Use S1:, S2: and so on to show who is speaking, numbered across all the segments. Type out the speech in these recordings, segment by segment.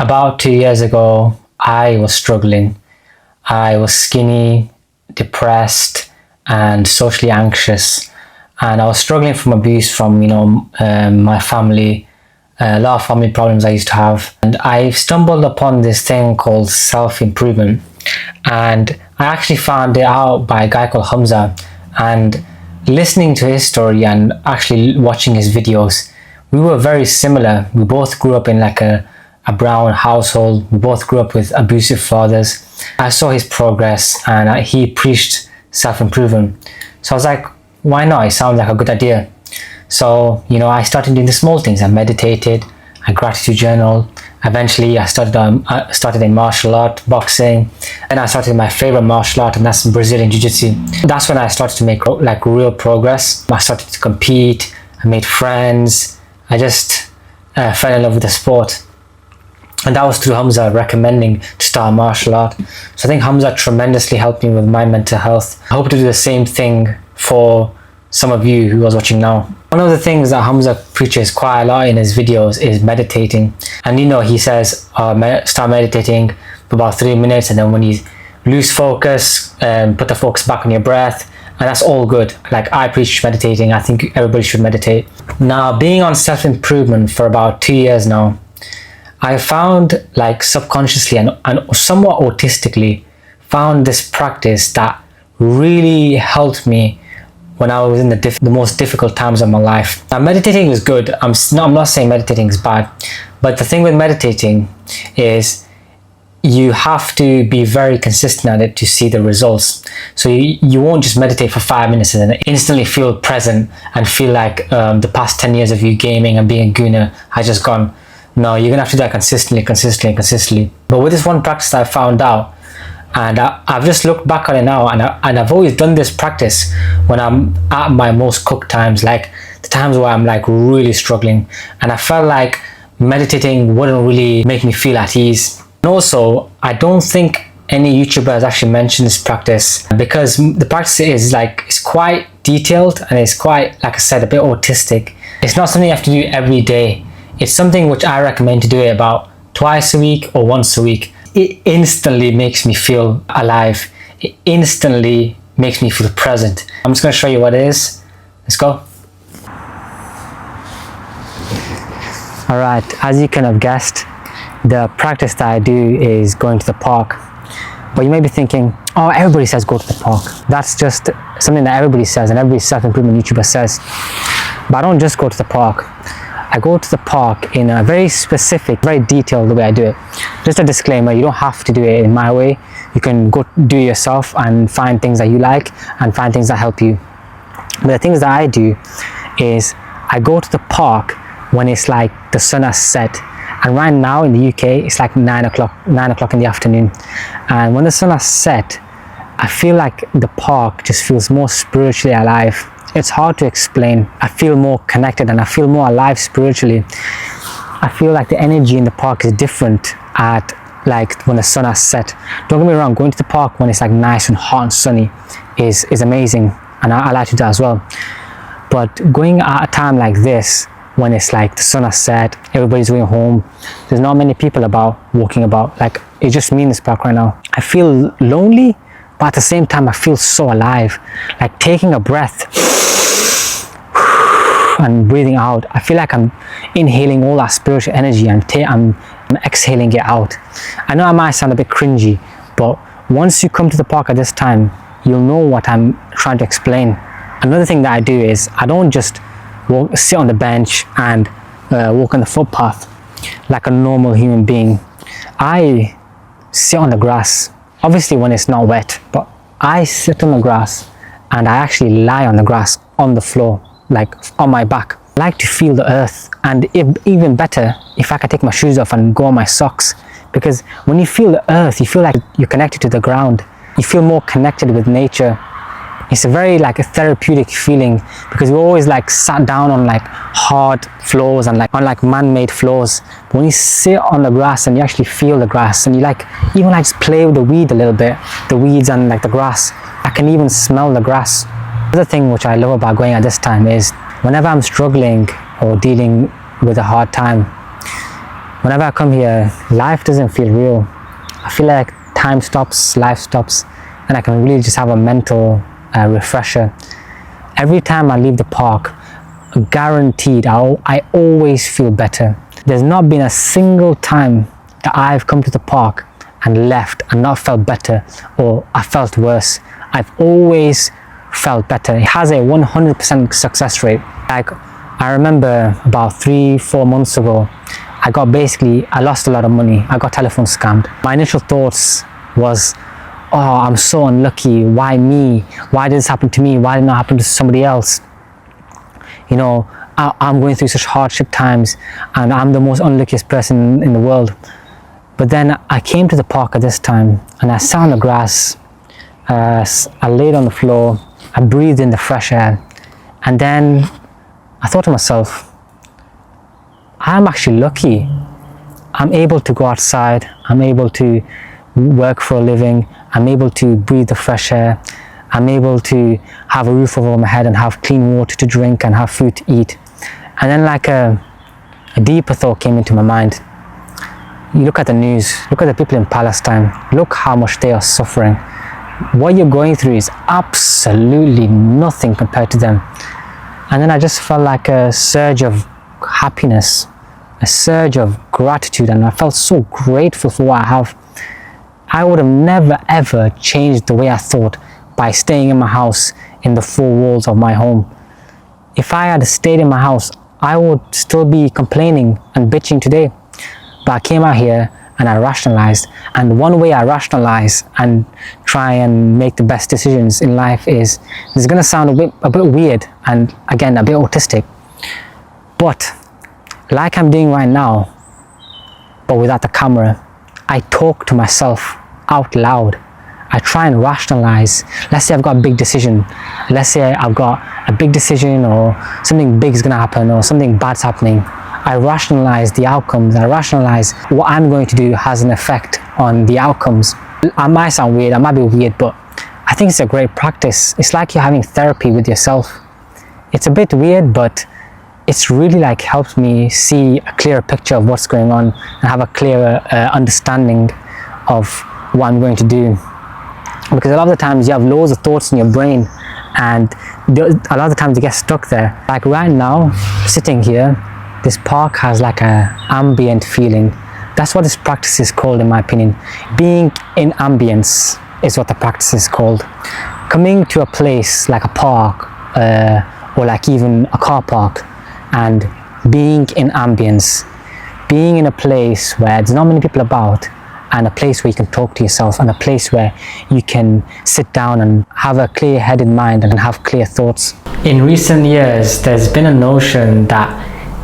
S1: About 2 years ago, I was struggling. I was skinny, depressed, and socially anxious. And I was struggling from abuse from, my family, a lot of family problems I used to have. And I stumbled upon this thing called self-improvement. And I actually found it out by a guy called Hamza. And listening to his story and actually watching his videos, we were very similar. We both grew up in like a brown household. We both grew up with abusive fathers. I saw his progress and he preached self-improvement. So I was like, why not? It sounds like a good idea. So, I started doing the small things. I meditated, I gratitude journal. Eventually I started in martial art, boxing. And I started my favorite martial art, and that's Brazilian Jiu-Jitsu. That's when I started to make like real progress. I started to compete, I made friends. I just fell in love with the sport. And that was through Hamza recommending to start martial art. So I think Hamza tremendously helped me with my mental health. I hope to do the same thing for some of you who are watching now. One of the things that Hamza preaches quite a lot in his videos is meditating. And he says, start meditating for about 3 minutes, and then when you lose focus, put the focus back on your breath. And that's all good. Like, I preach meditating. I think everybody should meditate. Now, being on self-improvement for about 2 years now, I found, like, subconsciously and somewhat autistically, found this practice that really helped me when I was in the most difficult times of my life. Now, meditating is good. I'm not saying meditating is bad, but the thing with meditating is you have to be very consistent at it to see the results. So you won't just meditate for 5 minutes and then instantly feel present and feel like the past 10 years of you gaming and being a gooner has just gone. No, you're gonna have to do that consistently. But with this one practice I found out, and I've just looked back on it now, and I've always done this practice when I'm at my most cooked times, like the times where I'm like really struggling, and I felt like meditating wouldn't really make me feel at ease. And also, I don't think any YouTuber has actually mentioned this practice, because the practice is like, it's quite detailed and it's quite, like I said, a bit autistic. It's not something you have to do every day. It's something which I recommend to do it about twice a week or once a week. It instantly makes me feel alive. It instantly makes me feel present. I'm just going to show you what it is. Let's go. Alright, as you can have guessed, the practice that I do is going to the park. But you may be thinking, oh, everybody says go to the park. That's just something that everybody says and every self-improvement YouTuber says. But I don't just go to the park. I go to the park in a very specific, very detailed way I do it. Just a disclaimer, you don't have to do it in my way. You can go do it yourself and find things that you like and find things that help you. But the things that I do is I go to the park when it's like the sun has set. And right now in the UK, it's like 9 o'clock in the afternoon. And when the sun has set, I feel like the park just feels more spiritually alive. It's hard to explain. I feel more connected and I feel more alive spiritually. I feel like the energy in the park is different at like when the sun has set. Don't get me wrong, going to the park when it's like nice and hot and sunny is amazing, and I like to do that as well. But going at a time like this, when it's like the sun has set, everybody's going home, there's not many people walking about, like it's just me in this park right now. I feel lonely, but at the same time I feel so alive. Like taking a breath and breathing out, I feel like I'm inhaling all that spiritual energy and I'm exhaling it out. I know I might sound a bit cringy, but once you come to the park at this time, you'll know what I'm trying to explain. Another thing that I do is I don't just sit on the bench and walk on the footpath like a normal human being. I sit on the grass, obviously when it's not wet, but I sit on the grass and I actually lie on the grass on the floor, like on my back. I like to feel the earth, and even better if I can take my shoes off and go on my socks, because when you feel the earth, you feel like you're connected to the ground. You feel more connected with nature. It's a very like a therapeutic feeling, because we're always like sat down on like hard floors and like on like man-made floors. But when you sit on the grass and you actually feel the grass, and you like even like just play with the weed a little bit, the weeds and like the grass, I can even smell the grass. The other thing which I love about going at this time is whenever I'm struggling or dealing with a hard time, whenever I come here, life doesn't feel real. I feel like time stops, life stops, and I can really just have a mental refresher. Every time I leave the park, guaranteed, I always feel better. There's not been a single time that I've come to the park and left and not felt better, or I felt worse. I've always felt better. It has a 100% success rate. Like, I remember about 3-4 months ago, I lost a lot of money. I got telephone scammed. My initial thoughts was, oh, I'm so unlucky. Why me? Why did this happen to me? Why did it not happen to somebody else? You know, I'm going through such hardship times and I'm the most unluckiest person in the world. But then I came to the park at this time and I sat on the grass, I laid on the floor, I breathed in the fresh air, and then I thought to myself, I'm actually lucky. I'm able to go outside, I'm able to work for a living, I'm able to breathe the fresh air, I'm able to have a roof over my head and have clean water to drink and have food to eat. And then like a deeper thought came into my mind. You look at the news, look at the people in Palestine, look how much they are suffering. What you're going through is absolutely nothing compared to them. And then I just felt like a surge of happiness, a surge of gratitude, and I felt so grateful for what I have. I would have never ever changed the way I thought by staying in my house in the four walls of my home. If I had stayed in my house, I would still be complaining and bitching today. But I came out here and I rationalized, and one way I rationalize and try and make the best decisions in life is, it's going to sound a bit weird and again a bit autistic, but like I'm doing right now, but without the camera, I talk to myself out loud. I try and rationalize. Let's say I've got a big decision. Let's say I've got a big decision, or something big is going to happen, or something bad's happening. I rationalize the outcomes. I rationalize what I'm going to do has an effect on the outcomes. I might sound weird, I might be weird, but I think it's a great practice. It's like you're having therapy with yourself. It's a bit weird, but it's really like helped me see a clearer picture of what's going on and have a clearer understanding of what I'm going to do. Because a lot of the times you have loads of thoughts in your brain, and a lot of the times you get stuck there. Like right now, sitting here, this park has like a ambient feeling. That's what this practice is called, in my opinion. Being in ambience is what the practice is called. Coming to a place like a park, or like even a car park, and being in ambience, being in a place where there's not many people about, and a place where you can talk to yourself, and a place where you can sit down and have a clear-headed mind and have clear thoughts. In recent years, there's been a notion that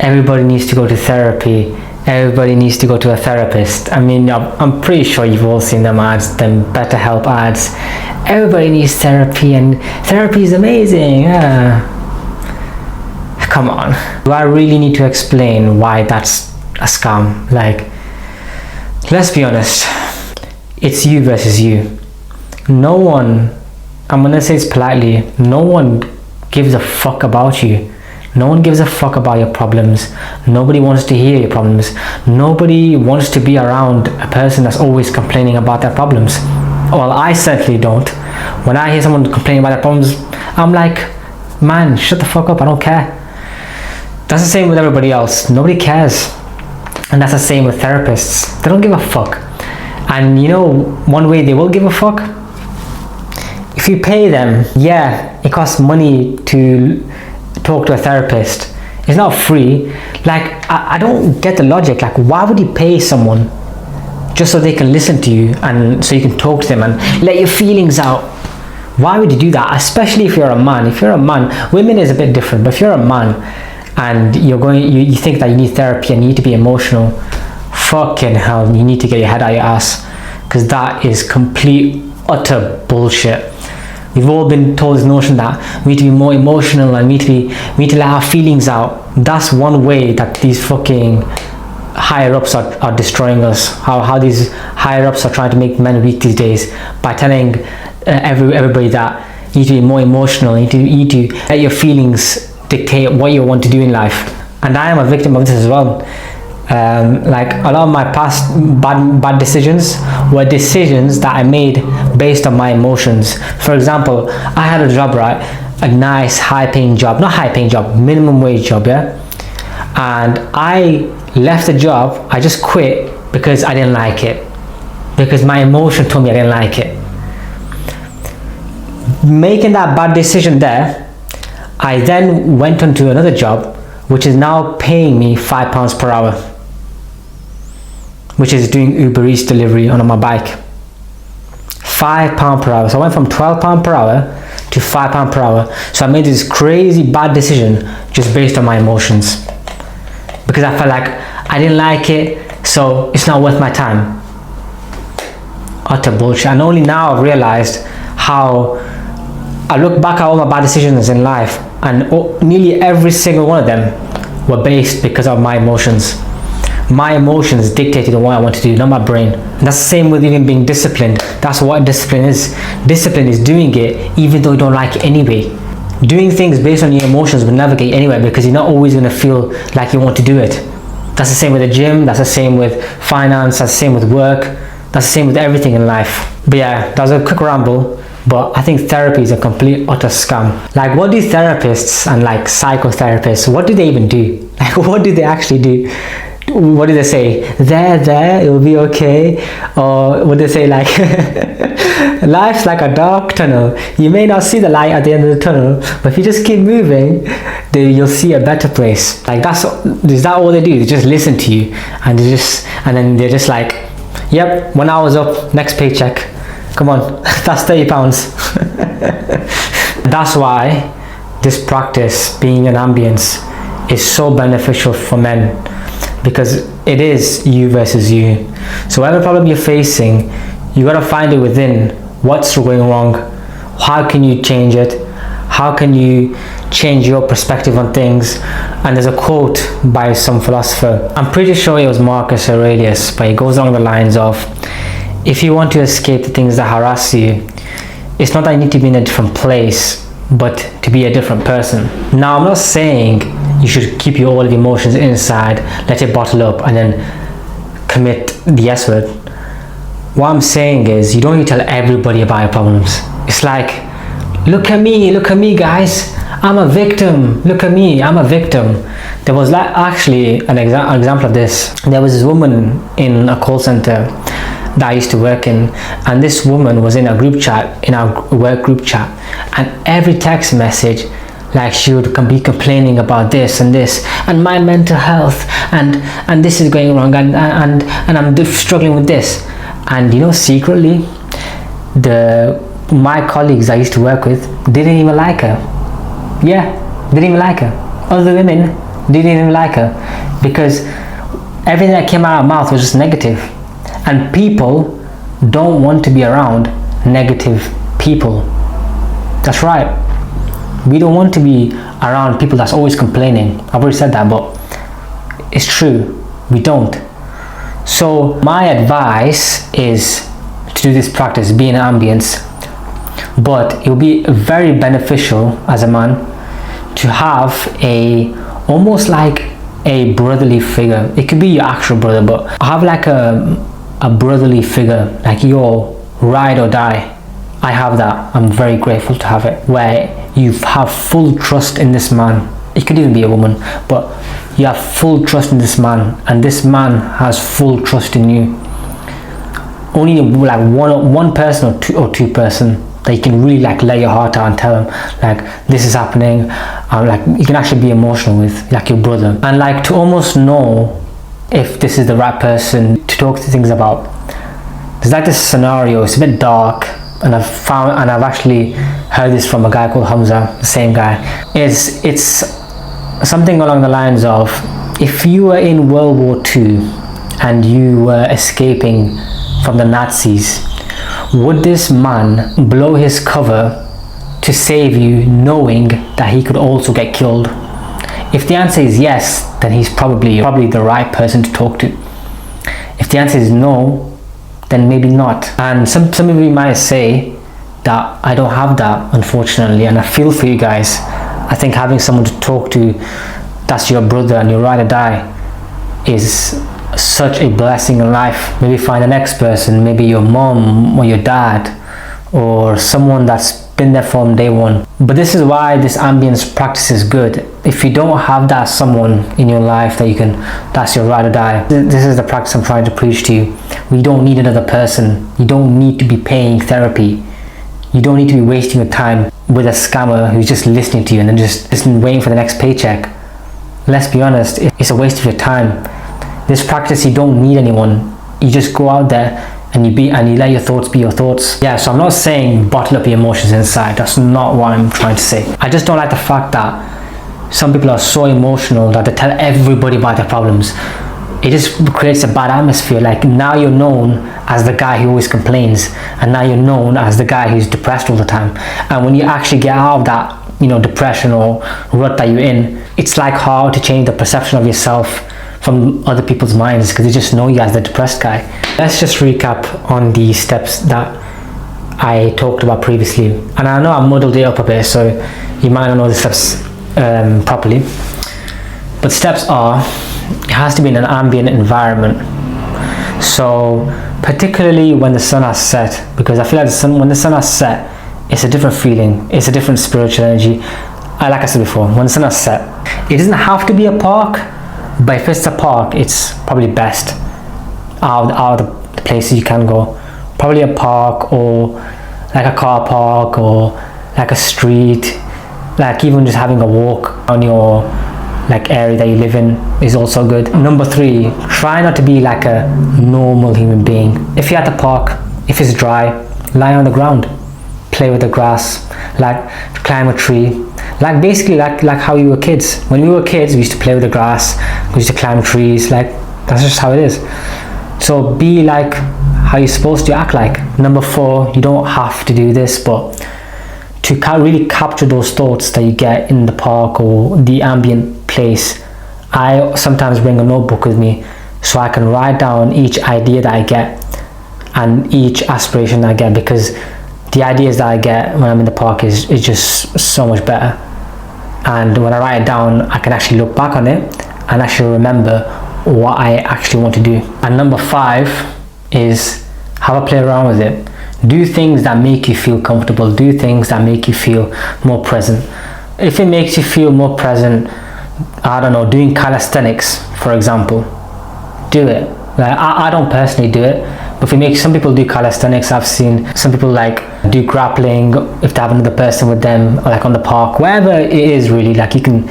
S1: everybody needs to go to therapy, everybody needs to go to a therapist. I mean, I'm pretty sure you've all seen them ads, them BetterHelp ads. Everybody needs therapy and therapy is amazing. Come on. Do I really need to explain why that's a scam? Like, let's be honest, it's you versus you. No one, I'm gonna say this politely, no one gives a fuck about you. No one gives a fuck about your problems. Nobody wants to hear your problems. Nobody wants to be around a person that's always complaining about their problems. Well, I certainly don't. When I hear someone complaining about their problems, I'm like, man, shut the fuck up, I don't care. That's the same with everybody else. Nobody cares. And that's the same with therapists. They don't give a fuck. And you know, one way they will give a fuck? If you pay them, yeah, it costs money to talk to a therapist. It's not free. Like, I don't get the logic. Like, why would you pay someone just so they can listen to you and so you can talk to them and let your feelings out? Why would you do that? Especially if you're a man. If you're a man, women is a bit different, but if you're a man and you think that you need therapy and you need to be emotional, fucking hell, you need to get your head out your ass, because that is complete utter bullshit. We've all been told this notion that we need to be more emotional and we need to let our feelings out. That's one way that these fucking higher ups are destroying us. How these higher ups are trying to make men weak these days by telling everybody that you need to be more emotional, you need to let your feelings dictate what you want to do in life. And I am a victim of this as well. Like a lot of my past bad decisions were decisions that I made based on my emotions. For example, I had a job, right? A nice high paying job, not high paying job, minimum wage job, yeah? And I left the job, I just quit because I didn't like it. Because my emotion told me I didn't like it. Making that bad decision there, I then went on to another job, which is now paying me £5 per hour, which is doing Uber Eats delivery on my bike. £5 per hour. So I went from £12 per hour to £5 per hour. So I made this crazy bad decision just based on my emotions, because I felt like I didn't like it, so it's not worth my time. Utter bullshit. And only now I've realized how I look back at all my bad decisions in life, and nearly every single one of them were based because of my emotions. My emotions dictated what I want to do, not my brain. And that's the same with even being disciplined. That's what discipline is. Discipline is doing it even though you don't like it anyway. Doing things based on your emotions will never get you anywhere, because you're not always going to feel like you want to do it. That's the same with the gym, that's the same with finance, that's the same with work, that's the same with everything in life. But yeah, that was a quick ramble. But I think therapy is a complete utter scam. Like, what do therapists and like psychotherapists, what do they even do? Like, what do they actually do? What do they say? There, it will be okay. Or what do they say, like, life's like a dark tunnel. You may not see the light at the end of the tunnel, but if you just keep moving, then you'll see a better place. Like, is that all they do? They just listen to you, and then they're just like, yep, 1 hour's up, next paycheck. Come on, that's £30. That's why this practice, being an ambience, is so beneficial for men, because it is you versus you. So whatever problem you're facing, you gotta find it within. What's going wrong? How can you change it? How can you change your perspective on things? And there's a quote by some philosopher, I'm pretty sure it was Marcus Aurelius, but it goes along the lines of, if you want to escape the things that harass you, it's not that you need to be in a different place, but to be a different person. Now, I'm not saying you should keep all of your emotions inside, let it bottle up, and then commit the S word. What I'm saying is, you don't need to tell everybody about your problems. It's like, look at me guys, I'm a victim, look at me, I'm a victim. There was like actually an example of this. There was this woman in a call center that I used to work in, and this woman was in a group chat, in our work group chat, and every text message, like, she would be complaining about this and my mental health, and this is going wrong, and I'm struggling with this. And you know, secretly, my colleagues I used to work with didn't even like her. Yeah, didn't even like her. Other women didn't even like her, because everything that came out of her mouth was just negative. And people don't want to be around negative people. That's right. We don't want to be around people that's always complaining. I've already said that, but it's true. We don't. So my advice is to do this practice, be in ambience. But it will be very beneficial as a man to have almost like a brotherly figure. It could be your actual brother, but have like a brotherly figure, like your ride or die. I have that. I'm very grateful to have it, where you have full trust in this man. It could even be a woman, but you have full trust in this man, and this man has full trust in you. Only like one person or two person that you can really like lay your heart out and tell them, like, this is happening. Like, you can actually be emotional with, like, your brother, and like to almost know if this is the right person to talk to things about. There's like this scenario, it's a bit dark, and I've actually heard this from a guy called Hamza, the same guy. It's something along the lines of, if you were in World War II and you were escaping from the Nazis, would this man blow his cover to save you, knowing that he could also get killed? If the answer is yes, then he's probably the right person to talk to. If the answer is no, then maybe not. And some of you might say that I don't have that, unfortunately, and I feel for you guys. I think having someone to talk to that's your brother and your ride or die is such a blessing in life. Maybe find the next person, maybe your mom or your dad, or someone that's been there from day one. But this is why this ambience practice is good. If you don't have that someone in your life that's your ride or die, this is the practice I'm trying to preach to you. You don't need another person. You don't need to be paying therapy. You don't need to be wasting your time with a scammer who's just listening to you and then just waiting for the next paycheck. Let's be honest, it's a waste of your time. This practice, you don't need anyone. You just go out there and you let your thoughts be your thoughts. Yeah, so I'm not saying bottle up your emotions inside. That's not what I'm trying to say. I just don't like the fact that some people are so emotional that they tell everybody about their problems. It just creates a bad atmosphere. Like, now you're known as the guy who always complains, and now you're known as the guy who's depressed all the time. And when you actually get out of that, depression or rut that you're in, it's like hard to change the perception of yourself from other people's minds, because they just know you as the depressed guy. Let's just recap on the steps that I talked about previously. And I know I muddled it up a bit, so you might not know the steps properly. But steps are, it has to be in an ambient environment. So particularly when the sun has set, because I feel like when the sun has set, it's a different feeling, it's a different spiritual energy. Like I said before, when the sun has set, it doesn't have to be a park, but if it's a park, it's probably best out of the places you can go. Probably a park, or like a car park, or like a street, like even just having a walk on your area that you live in is also good. Number 3, try not to be like a normal human being. If you're at the park, if it's dry, lie on the ground, play with the grass, climb a tree, basically like how we were kids. When we were kids, we used to play with the grass, we used to climb trees. That's just how it is. So be like how you're supposed to act like. Number 4, you don't have to do this, but to really capture those thoughts that you get in the park or the ambient place, I sometimes bring a notebook with me so I can write down each idea that I get and each aspiration that I get, because the ideas that I get when I'm in the park is just so much better. And when I write it down, I can actually look back on it and actually remember what I actually want to do. And number 5 is have a play around with it. Do things that make you feel comfortable. Do things that make you feel more present. If it makes you feel more present, I don't know, doing calisthenics, for example, do it. I don't personally do it, but if it makes, some people do calisthenics. I've seen some people do grappling if they have another person with them, or on the park, wherever it is really. You can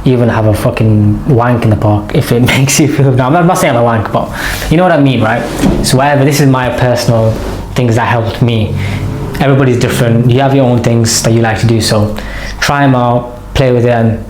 S1: even have a fucking wank in the park if it makes you feel. No, I'm not saying I'm a wank, but you know what I mean, right? So whatever, this is my personal things that helped me. Everybody's different. You have your own things that you like to do, so try them out, play with it, and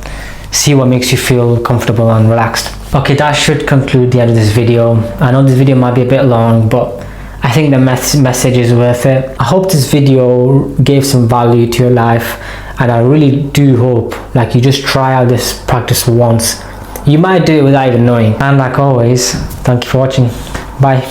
S1: see what makes you feel comfortable and relaxed. Okay, that should conclude the end of this video. I know this video might be a bit long, but I think the message is worth it. I hope this video gave some value to your life, and I really do hope you just try out this practice once. You might do it without even knowing. And like always, thank you for watching. Bye.